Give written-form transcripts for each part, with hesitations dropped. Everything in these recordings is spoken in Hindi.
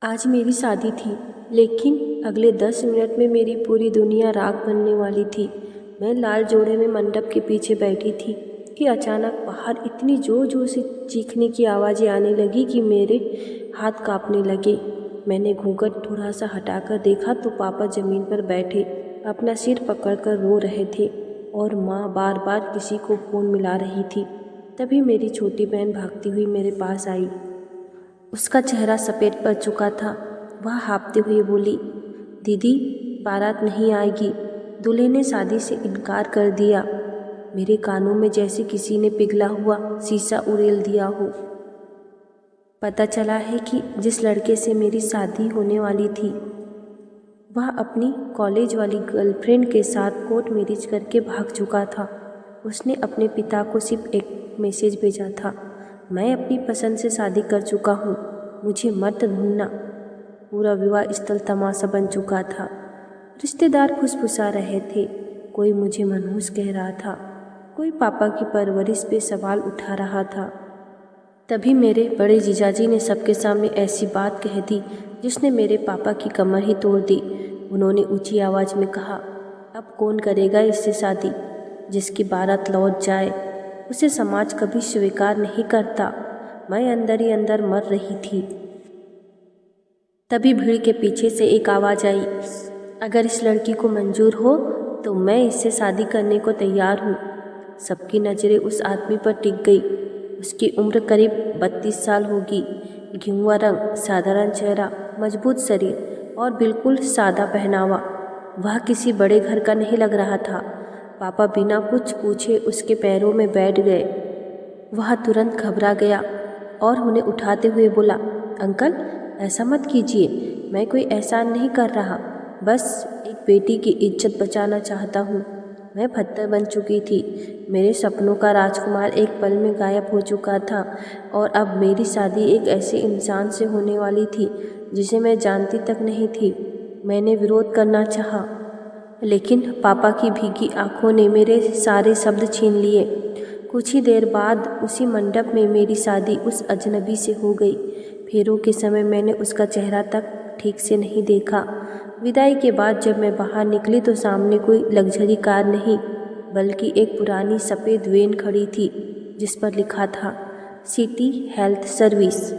आज मेरी शादी थी, लेकिन अगले 10 मिनट में मेरी पूरी दुनिया राख बनने वाली थी। मैं लाल जोड़े में मंडप के पीछे बैठी थी कि अचानक बाहर इतनी जोर जोर से चीखने की आवाज़ें आने लगी कि मेरे हाथ कांपने लगे। मैंने घूंघट थोड़ा सा हटाकर देखा तो पापा ज़मीन पर बैठे अपना सिर पकड़कर रो रहे थे और माँ बार बार किसी को फ़ोन मिला रही थी। तभी मेरी छोटी बहन भागती हुई मेरे पास आई। उसका चेहरा सफ़ेद पड़ चुका था। वह हाँफते हुए बोली, दीदी, बारात नहीं आएगी, दूल्हे ने शादी से इनकार कर दिया। मेरे कानों में जैसे किसी ने पिघला हुआ शीशा उड़ेल दिया हो। पता चला है कि जिस लड़के से मेरी शादी होने वाली थी वह अपनी कॉलेज वाली गर्लफ्रेंड के साथ कोर्ट मैरिज करके भाग चुका था। उसने अपने पिता को सिर्फ एक मैसेज भेजा था, मैं अपनी पसंद से शादी कर चुका हूँ, मुझे मत ढूंढना। पूरा विवाह स्थल तमाशा बन चुका था। रिश्तेदार फुसफुसा रहे थे, कोई मुझे मनहूस कह रहा था, कोई पापा की परवरिश पे सवाल उठा रहा था। तभी मेरे बड़े जीजाजी ने सबके सामने ऐसी बात कह दी जिसने मेरे पापा की कमर ही तोड़ दी। उन्होंने ऊंची आवाज़ में कहा, अब कौन करेगा इससे शादी? जिसकी बारात लौट जाए उसे समाज कभी स्वीकार नहीं करता। मैं अंदर ही अंदर मर रही थी। तभी भीड़ के पीछे से एक आवाज़ आई, अगर इस लड़की को मंजूर हो तो मैं इससे शादी करने को तैयार हूँ। सबकी नज़रें उस आदमी पर टिक गई। उसकी उम्र करीब 32 साल होगी। गेहुआ रंग, साधारण चेहरा, मजबूत शरीर और बिल्कुल सादा पहनावा। वह किसी बड़े घर का नहीं लग रहा था। पापा बिना कुछ पूछे उसके पैरों में बैठ गए। वह तुरंत घबरा गया और उन्हें उठाते हुए बोला, अंकल, ऐसा मत कीजिए, मैं कोई एहसान नहीं कर रहा, बस एक बेटी की इज्जत बचाना चाहता हूँ। मैं पत्थर बन चुकी थी। मेरे सपनों का राजकुमार एक पल में गायब हो चुका था और अब मेरी शादी एक ऐसे इंसान से होने वाली थी जिसे मैं जानती तक नहीं थी। मैंने विरोध करना चाहा, लेकिन पापा की भीगी आंखों ने मेरे सारे शब्द छीन लिए। कुछ ही देर बाद उसी मंडप में मेरी शादी उस अजनबी से हो गई। फेरों के समय मैंने उसका चेहरा तक ठीक से नहीं देखा। विदाई के बाद जब मैं बाहर निकली तो सामने कोई लग्जरी कार नहीं, बल्कि एक पुरानी सफ़ेद वैन खड़ी थी जिस पर लिखा था सिटी हेल्थ सर्विस।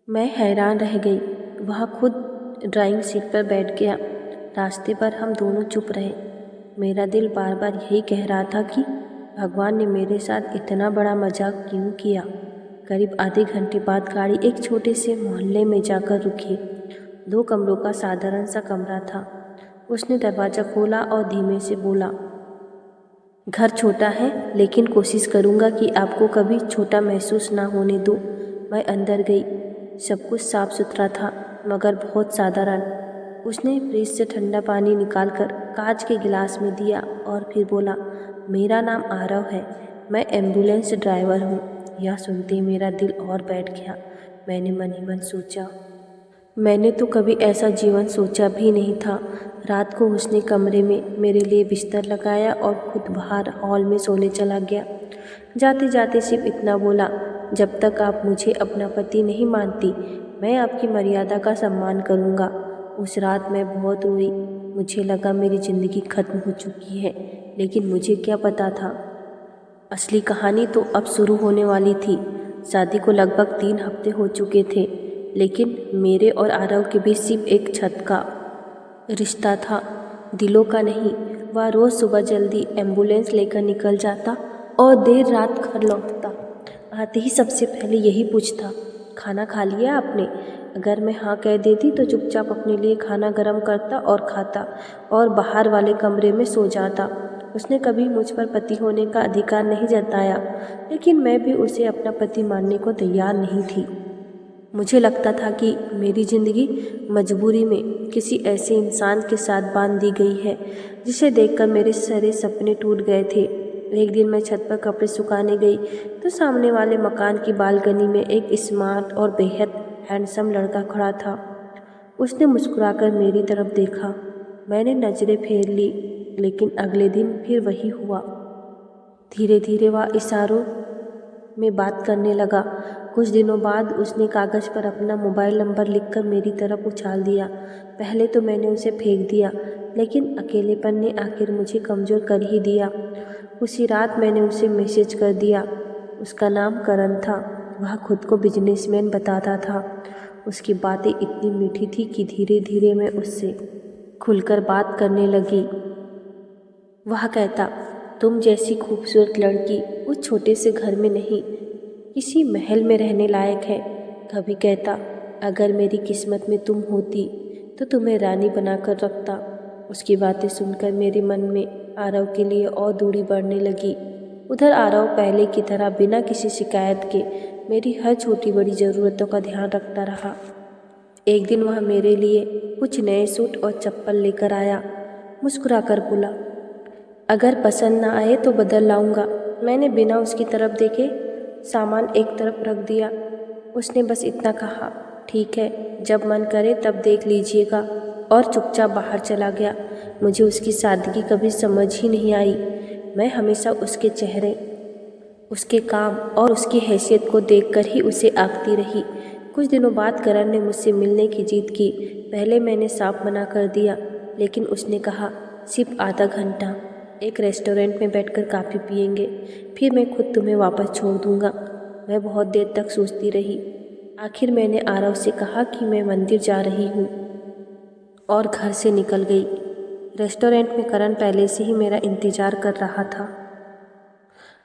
मैं हैरान रह गई। वह खुद ड्राइविंग सीट पर बैठ गया। रास्ते पर हम दोनों चुप रहे। मेरा दिल बार बार यही कह रहा था कि भगवान ने मेरे साथ इतना बड़ा मजाक क्यों किया। करीब आधे घंटे बाद गाड़ी एक छोटे से मोहल्ले में जाकर रुकी। 2 कमरों का साधारण सा कमरा था। उसने दरवाज़ा खोला और धीमे से बोला, घर छोटा है लेकिन कोशिश करूँगा कि आपको कभी छोटा महसूस ना होने दूँ। मैं अंदर गई। सब कुछ साफ सुथरा था मगर बहुत साधारण। उसने फ्रिज से ठंडा पानी निकालकर कांच के गिलास में दिया और फिर बोला, मेरा नाम आरव है, मैं एम्बुलेंस ड्राइवर हूँ। यह सुनते ही मेरा दिल और बैठ गया। मैंने मन ही मन सोचा, मैंने तो कभी ऐसा जीवन सोचा भी नहीं था। रात को उसने कमरे में मेरे लिए बिस्तर लगाया और खुद बाहर हॉल में सोने चला गया। जाते जाते सिर्फ इतना बोला, जब तक आप मुझे अपना पति नहीं मानती मैं आपकी मर्यादा का सम्मान करूँगा। उस रात मैं बहुत रोई। मुझे लगा मेरी ज़िंदगी खत्म हो चुकी है, लेकिन मुझे क्या पता था असली कहानी तो अब शुरू होने वाली थी। शादी को लगभग 3 हफ्ते हो चुके थे, लेकिन मेरे और आरव के बीच सिर्फ एक छत का रिश्ता था, दिलों का नहीं। वह रोज़ सुबह जल्दी एम्बुलेंस लेकर निकल जाता और देर रात घर लौटता। आते ही सबसे पहले यही पूछता, खाना खा लिया आपने? अगर मैं हाँ कह देती तो चुपचाप अपने लिए खाना गर्म करता और खाता और बाहर वाले कमरे में सो जाता। उसने कभी मुझ पर पति होने का अधिकार नहीं जताया, लेकिन मैं भी उसे अपना पति मानने को तैयार नहीं थी। मुझे लगता था कि मेरी ज़िंदगी मजबूरी में किसी ऐसे इंसान के साथ बांध दी गई है जिसे देखकर मेरे सारे सपने टूट गए थे। एक दिन मैं छत पर कपड़े सुखाने गई तो सामने वाले मकान की बालकनी में एक स्मार्ट और बेहद हैंडसम लड़का खड़ा था। उसने मुस्कुराकर मेरी तरफ देखा। मैंने नज़रें फेर ली, लेकिन अगले दिन फिर वही हुआ। धीरे धीरे वह इशारों में बात करने लगा। कुछ दिनों बाद उसने कागज़ पर अपना मोबाइल नंबर लिखकर मेरी तरफ उछाल दिया। पहले तो मैंने उसे फेंक दिया, लेकिन अकेलेपन ने आखिर मुझे कमज़ोर कर ही दिया। उसी रात मैंने उसे मैसेज कर दिया। उसका नाम करण था। वह खुद को बिजनेसमैन बताता था। उसकी बातें इतनी मीठी थी कि धीरे धीरे मैं उससे खुलकर बात करने लगी। वह कहता, तुम जैसी खूबसूरत लड़की उस छोटे से घर में नहीं, किसी महल में रहने लायक है। कभी कहता, अगर मेरी किस्मत में तुम होती तो तुम्हें रानी बनाकर रखता। उसकी बातें सुनकर मेरे मन में आरव के लिए और दूरी बढ़ने लगी। उधर आरव पहले की तरह बिना किसी शिकायत के मेरी हर छोटी बड़ी ज़रूरतों का ध्यान रखता रहा। एक दिन वह मेरे लिए कुछ नए सूट और चप्पल लेकर आया। मुस्कुराकर बोला, अगर पसंद ना आए तो बदल लाऊंगा। मैंने बिना उसकी तरफ देखे सामान एक तरफ रख दिया। उसने बस इतना कहा, ठीक है, जब मन करे तब देख लीजिएगा, और चुपचाप बाहर चला गया। मुझे उसकी सादगी कभी समझ ही नहीं आई। मैं हमेशा उसके चेहरे, उसके काम और उसकी हैसियत को देखकर ही उसे आंकती रही। कुछ दिनों बाद करण ने मुझसे मिलने की जिद की। पहले मैंने साफ मना कर दिया, लेकिन उसने कहा, सिर्फ आधा घंटा एक रेस्टोरेंट में बैठकर कॉफ़ी पिएंगे, फिर मैं खुद तुम्हें वापस छोड़ दूंगा। मैं बहुत देर तक सोचती रही। आखिर मैंने आरव से कहा कि मैं मंदिर जा रही हूँ और घर से निकल गई। रेस्टोरेंट में करण पहले से ही मेरा इंतज़ार कर रहा था।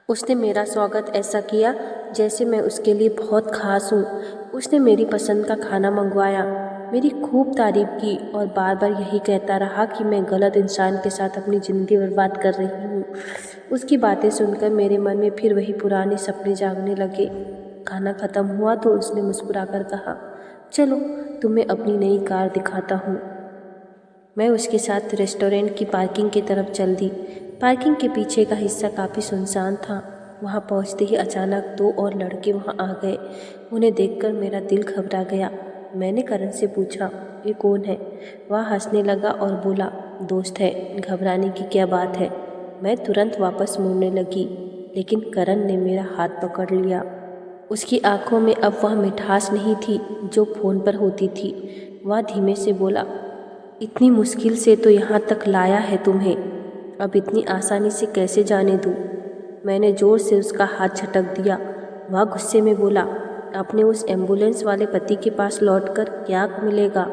उसने मेरा स्वागत ऐसा किया जैसे मैं उसके लिए बहुत खास हूँ। उसने मेरी पसंद का खाना मंगवाया, मेरी खूब तारीफ की और बार बार यही कहता रहा कि मैं गलत इंसान के साथ अपनी ज़िंदगी बर्बाद कर रही हूँ। उसकी बातें सुनकर मेरे मन में फिर वही पुराने सपने जागने लगे। खाना ख़त्म हुआ तो उसने मुस्कुराकर कहा, चलो तुम्हें अपनी नई कार दिखाता हूँ। मैं उसके साथ रेस्टोरेंट की पार्किंग की तरफ चल दी। पार्किंग के पीछे का हिस्सा काफ़ी सुनसान था। वहाँ पहुँचते ही अचानक दो और लड़के वहाँ आ गए। उन्हें देखकर मेरा दिल घबरा गया। मैंने करण से पूछा, ये कौन है? वह हंसने लगा और बोला, दोस्त है, घबराने की क्या बात है। मैं तुरंत वापस मुड़ने लगी, लेकिन करण ने मेरा हाथ पकड़ लिया। उसकी आंखों में अब वह मिठास नहीं थी जो फ़ोन पर होती थी। वह धीमे से बोला, इतनी मुश्किल से तो यहाँ तक लाया है तुम्हें, अब इतनी आसानी से कैसे जाने दूँ? मैंने ज़ोर से उसका हाथ झटक दिया। वह गुस्से में बोला, अपने उस एम्बुलेंस वाले पति के पास लौटकर क्या मिलेगा?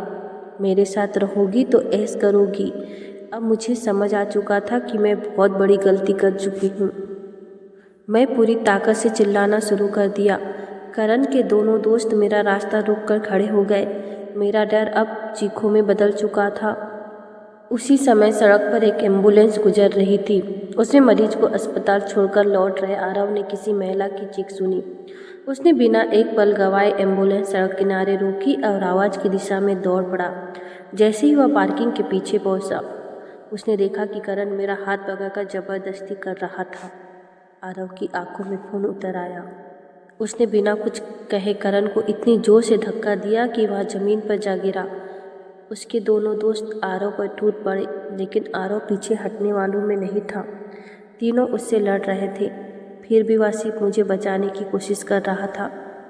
मेरे साथ रहोगी तो ऐश करोगी। अब मुझे समझ आ चुका था कि मैं बहुत बड़ी गलती कर चुकी हूँ। मैं पूरी ताकत से चिल्लाना शुरू कर दिया। करण के दोनों दोस्त मेरा रास्ता रोककर खड़े हो गए। मेरा डर अब चीखों में बदल चुका था। उसी समय सड़क पर एक एम्बुलेंस गुजर रही थी। उसमें मरीज को अस्पताल छोड़कर लौट रहे आरव ने किसी महिला की चीख सुनी। उसने बिना एक पल गवाए एम्बुलेंस सड़क किनारे रोकी और आवाज़ की दिशा में दौड़ पड़ा। जैसे ही वह पार्किंग के पीछे पहुंचा, उसने देखा कि करण मेरा हाथ पकड़कर जबरदस्ती कर रहा था। आरव की आंखों में खून उतर आया। उसने बिना कुछ कहे करण को इतनी जोर से धक्का दिया कि वह ज़मीन पर जा गिरा। उसके दोनों दोस्त आरव पर टूट पड़े, लेकिन आरव पीछे हटने वालों में नहीं था। तीनों उससे लड़ रहे थे, फिर भी वह सिर्फ मुझे बचाने की कोशिश कर रहा था।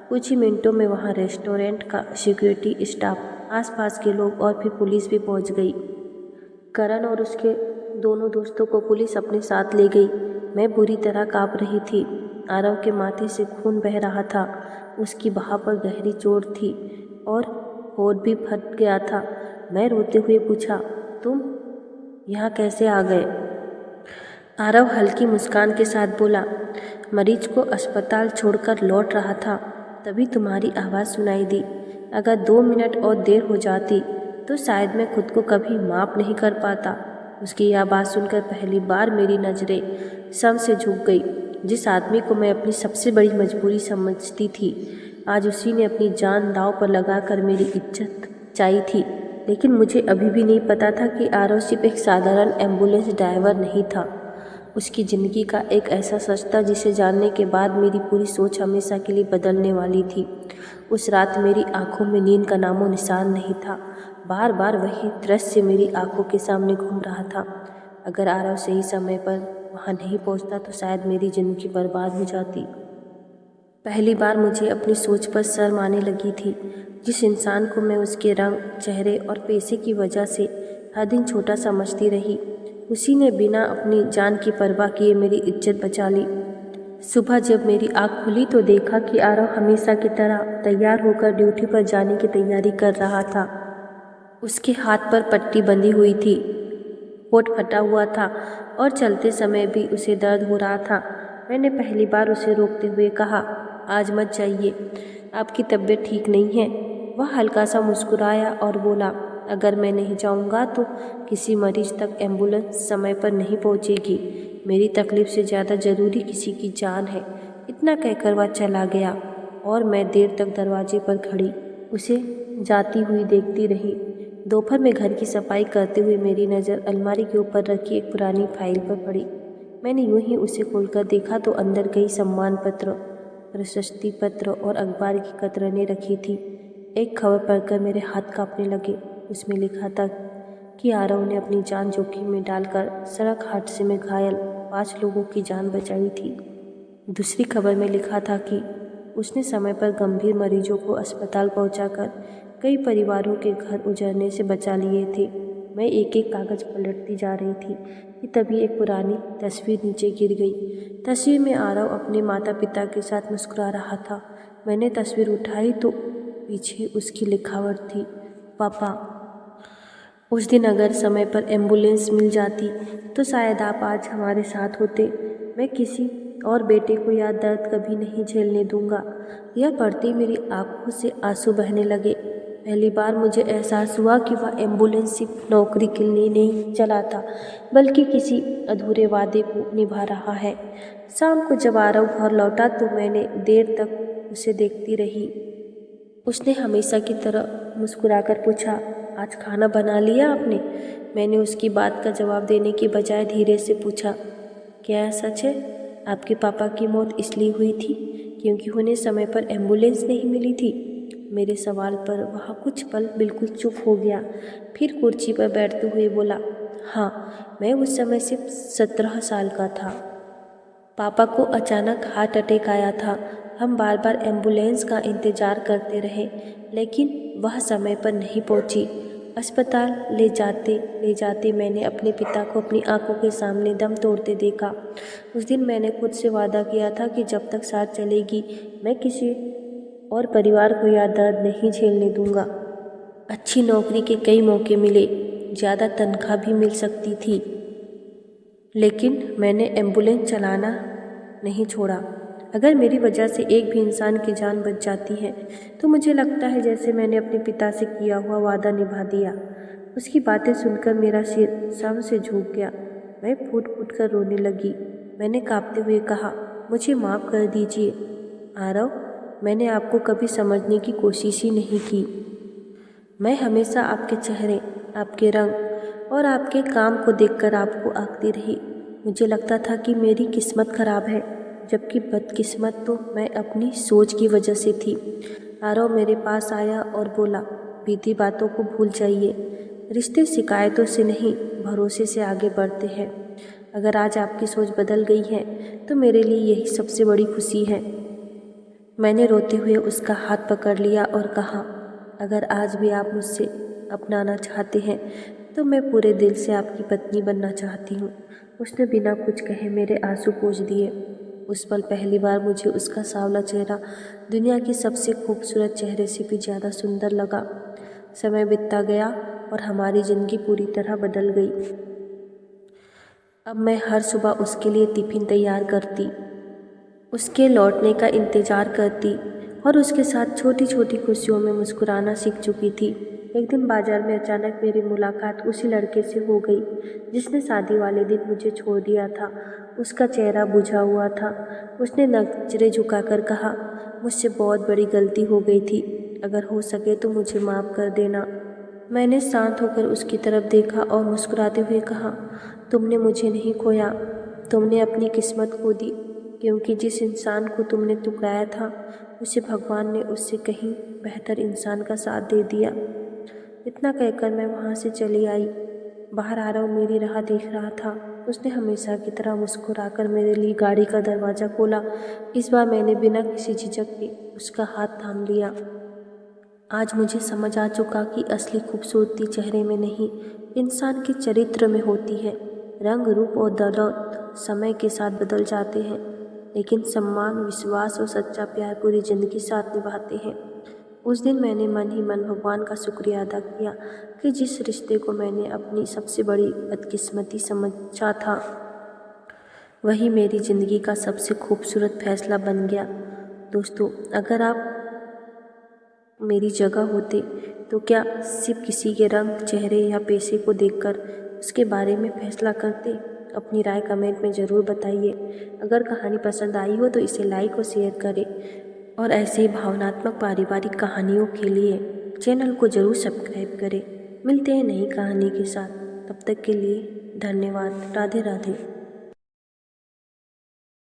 कुछ ही मिनटों में वहाँ रेस्टोरेंट का सिक्योरिटी स्टाफ, आसपास के लोग और फिर पुलिस भी पहुँच गई। करण और उसके दोनों दोस्तों को पुलिस अपने साथ ले गई। मैं बुरी तरह काँप रही थी। आरव के माथे से खून बह रहा था। उसकी बाह पर गहरी चोट थी और होठ भी फट गया था। मैं रोते हुए पूछा, तुम यहाँ कैसे आ गए? आरव हल्की मुस्कान के साथ बोला, मरीज को अस्पताल छोड़कर लौट रहा था, तभी तुम्हारी आवाज़ सुनाई दी। अगर 2 मिनट और देर हो जाती तो शायद मैं खुद को कभी माफ़ नहीं कर पाता। उसकी यह बात सुनकर पहली बार मेरी नज़रें सम से झुक गई। जिस आदमी को मैं अपनी सबसे बड़ी मजबूरी समझती थी, आज उसी ने अपनी जान दांव पर लगाकर मेरी इज्जत बचाई थी। लेकिन मुझे अभी भी नहीं पता था कि आरव सिर्फ एक साधारण एम्बुलेंस ड्राइवर नहीं था। उसकी ज़िंदगी का एक ऐसा सच था जिसे जानने के बाद मेरी पूरी सोच हमेशा के लिए बदलने वाली थी। उस रात मेरी आंखों में नींद का नामो निशान नहीं था। बार बार वही दृश्य मेरी आंखों के सामने घूम रहा था। अगर आरव सही समय पर वहाँ नहीं पहुँचता तो शायद मेरी ज़िंदगी बर्बाद हो जाती। पहली बार मुझे अपनी सोच पर शर्म आने लगी थी। जिस इंसान को मैं उसके रंग, चेहरे और पैसे की वजह से हर दिन छोटा समझती रही, उसी ने बिना अपनी जान की परवाह किए मेरी इज्जत बचा ली। सुबह जब मेरी आँख खुली तो देखा कि आरव हमेशा की तरह तैयार होकर ड्यूटी पर जाने की तैयारी कर रहा था। उसके हाथ पर पट्टी बंधी हुई थी, कोट फटा हुआ था और चलते समय भी उसे दर्द हो रहा था। मैंने पहली बार उसे रोकते हुए कहा, आज मत जाइए, आपकी तबीयत ठीक नहीं है। वह हल्का सा मुस्कुराया और बोला, अगर मैं नहीं जाऊंगा तो किसी मरीज तक एम्बुलेंस समय पर नहीं पहुंचेगी। मेरी तकलीफ से ज़्यादा ज़रूरी किसी की जान है। इतना कहकर वह चला गया और मैं देर तक दरवाजे पर खड़ी उसे जाती हुई देखती रही। दोपहर में घर की सफाई करते हुए मेरी नज़र अलमारी के ऊपर रखी एक पुरानी फाइल पर पड़ी। मैंने यूं ही उसे खोलकर देखा तो अंदर कई सम्मान पत्र, प्रशस्ति पत्र और अखबार की कतरनें रखी थी। एक खबर पढ़कर मेरे हाथ कांपने लगे। उसमें लिखा था कि आरव ने अपनी जान जोखिम में डालकर सड़क हादसे में घायल 5 लोगों की जान बचाई थी। दूसरी खबर में लिखा था कि उसने समय पर गंभीर मरीजों को अस्पताल पहुंचाकर कई परिवारों के घर उजड़ने से बचा लिए थे। मैं एक एक कागज़ पलटती जा रही थी कि तभी एक पुरानी तस्वीर नीचे गिर गई। तस्वीर में आरव अपने माता पिता के साथ मुस्कुरा रहा था। मैंने तस्वीर उठाई तो पीछे उसकी लिखावट थी, पापा, उस दिन अगर समय पर एम्बुलेंस मिल जाती तो शायद आप आज हमारे साथ होते। मैं किसी और बेटे को यह दर्द कभी नहीं झेलने दूंगा। यह पढ़ते ही मेरी आंखों से आंसू बहने लगे। पहली बार मुझे एहसास हुआ कि वह एम्बुलेंस सिर्फ नौकरी के लिए नहीं चला था, बल्कि किसी अधूरे वादे को निभा रहा है। शाम को जब आरव घर लौटा तो मैंने देर तक उसे देखती रही। उसने हमेशा की तरह मुस्कुराकर पूछा, आज खाना बना लिया आपने? मैंने उसकी बात का जवाब देने की बजाय धीरे से पूछा, क्या यह सच है? आपके पापा की मौत इसलिए हुई थी क्योंकि उन्हें समय पर एम्बुलेंस नहीं मिली थी? मेरे सवाल पर वह कुछ पल बिल्कुल चुप हो गया, फिर कुर्सी पर बैठते हुए बोला, हाँ, मैं उस समय सिर्फ 17 साल का था। पापा को अचानक हार्ट अटैक आया था। हम बार बार एम्बुलेंस का इंतज़ार करते रहे, लेकिन वह समय पर नहीं पहुंची। अस्पताल ले जाते मैंने अपने पिता को अपनी आंखों के सामने दम तोड़ते देखा। उस दिन मैंने खुद से वादा किया था कि जब तक साथ चलेगी मैं किसी और परिवार को यह दर्द नहीं झेलने दूंगा। अच्छी नौकरी के कई मौके मिले, ज़्यादा तनख्वाह भी मिल सकती थी, लेकिन मैंने एम्बुलेंस चलाना नहीं छोड़ा। अगर मेरी वजह से एक भी इंसान की जान बच जाती है तो मुझे लगता है जैसे मैंने अपने पिता से किया हुआ वादा निभा दिया। उसकी बातें सुनकर मेरा सिर शर्म से झुक गया। मैं फूट फूट कर रोने लगी। मैंने कांपते हुए कहा, मुझे माफ़ कर दीजिए आरव, मैंने आपको कभी समझने की कोशिश ही नहीं की। मैं हमेशा आपके चेहरे, आपके रंग और आपके काम को देखकर आपको आंकती रही। मुझे लगता था कि मेरी किस्मत खराब है, जबकि बदकिस्मत तो मैं अपनी सोच की वजह से थी। आरव मेरे पास आया और बोला, बीती बातों को भूल जाइए। रिश्ते शिकायतों से नहीं, भरोसे से आगे बढ़ते हैं। अगर आज आपकी सोच बदल गई है तो मेरे लिए यही सबसे बड़ी खुशी है। मैंने रोते हुए उसका हाथ पकड़ लिया और कहा, अगर आज भी आप मुझसे अपनाना चाहते हैं तो मैं पूरे दिल से आपकी पत्नी बनना चाहती हूँ। उसने बिना कुछ कहे मेरे आंसू पोंछ दिए। उस पल पहली बार मुझे उसका सांवला चेहरा दुनिया की सबसे खूबसूरत चेहरे से भी ज़्यादा सुंदर लगा। समय बीतता गया और हमारी ज़िंदगी पूरी तरह बदल गई। अब मैं हर सुबह उसके लिए टिफ़िन तैयार करती, उसके लौटने का इंतज़ार करती और उसके साथ छोटी छोटी खुशियों में मुस्कुराना सीख चुकी थी। एक दिन बाजार में अचानक मेरी मुलाकात उसी लड़के से हो गई जिसने शादी वाले दिन मुझे छोड़ दिया था। उसका चेहरा बुझा हुआ था। उसने नजरें झुकाकर कहा, मुझसे बहुत बड़ी गलती हो गई थी, अगर हो सके तो मुझे माफ़ कर देना। मैंने शांत होकर उसकी तरफ देखा और मुस्कुराते हुए कहा, तुमने मुझे नहीं खोया, तुमने अपनी किस्मत खो दी, क्योंकि जिस इंसान को तुमने ठुकराया था उसे भगवान ने उससे कहीं बेहतर इंसान का साथ दे दिया। इतना कहकर मैं वहाँ से चली आई। बाहर आरव मेरी राह देख रहा था। उसने हमेशा की तरह मुस्कुराकर मेरे लिए गाड़ी का दरवाज़ा खोला। इस बार मैंने बिना किसी झिझक के उसका हाथ थाम लिया। आज मुझे समझ आ चुका कि असली खूबसूरती चेहरे में नहीं, इंसान के चरित्र में होती है। रंग, रूप और दौलत समय के साथ बदल जाते हैं, लेकिन सम्मान, विश्वास और सच्चा प्यार पूरी ज़िंदगी साथ निभाते हैं। उस दिन मैंने मन ही मन भगवान का शुक्रिया अदा किया कि जिस रिश्ते को मैंने अपनी सबसे बड़ी बदकिस्मती समझा था, वही मेरी ज़िंदगी का सबसे खूबसूरत फैसला बन गया। दोस्तों, अगर आप मेरी जगह होते तो क्या सिर्फ किसी के रंग, चेहरे या पैसे को देखकर उसके बारे में फैसला करते? अपनी राय कमेंट में ज़रूर बताइए। अगर कहानी पसंद आई हो तो इसे लाइक और शेयर करें, और ऐसे ही भावनात्मक पारिवारिक कहानियों के लिए चैनल को ज़रूर सब्सक्राइब करें। मिलते हैं नई कहानी के साथ, तब तक के लिए धन्यवाद। राधे राधे।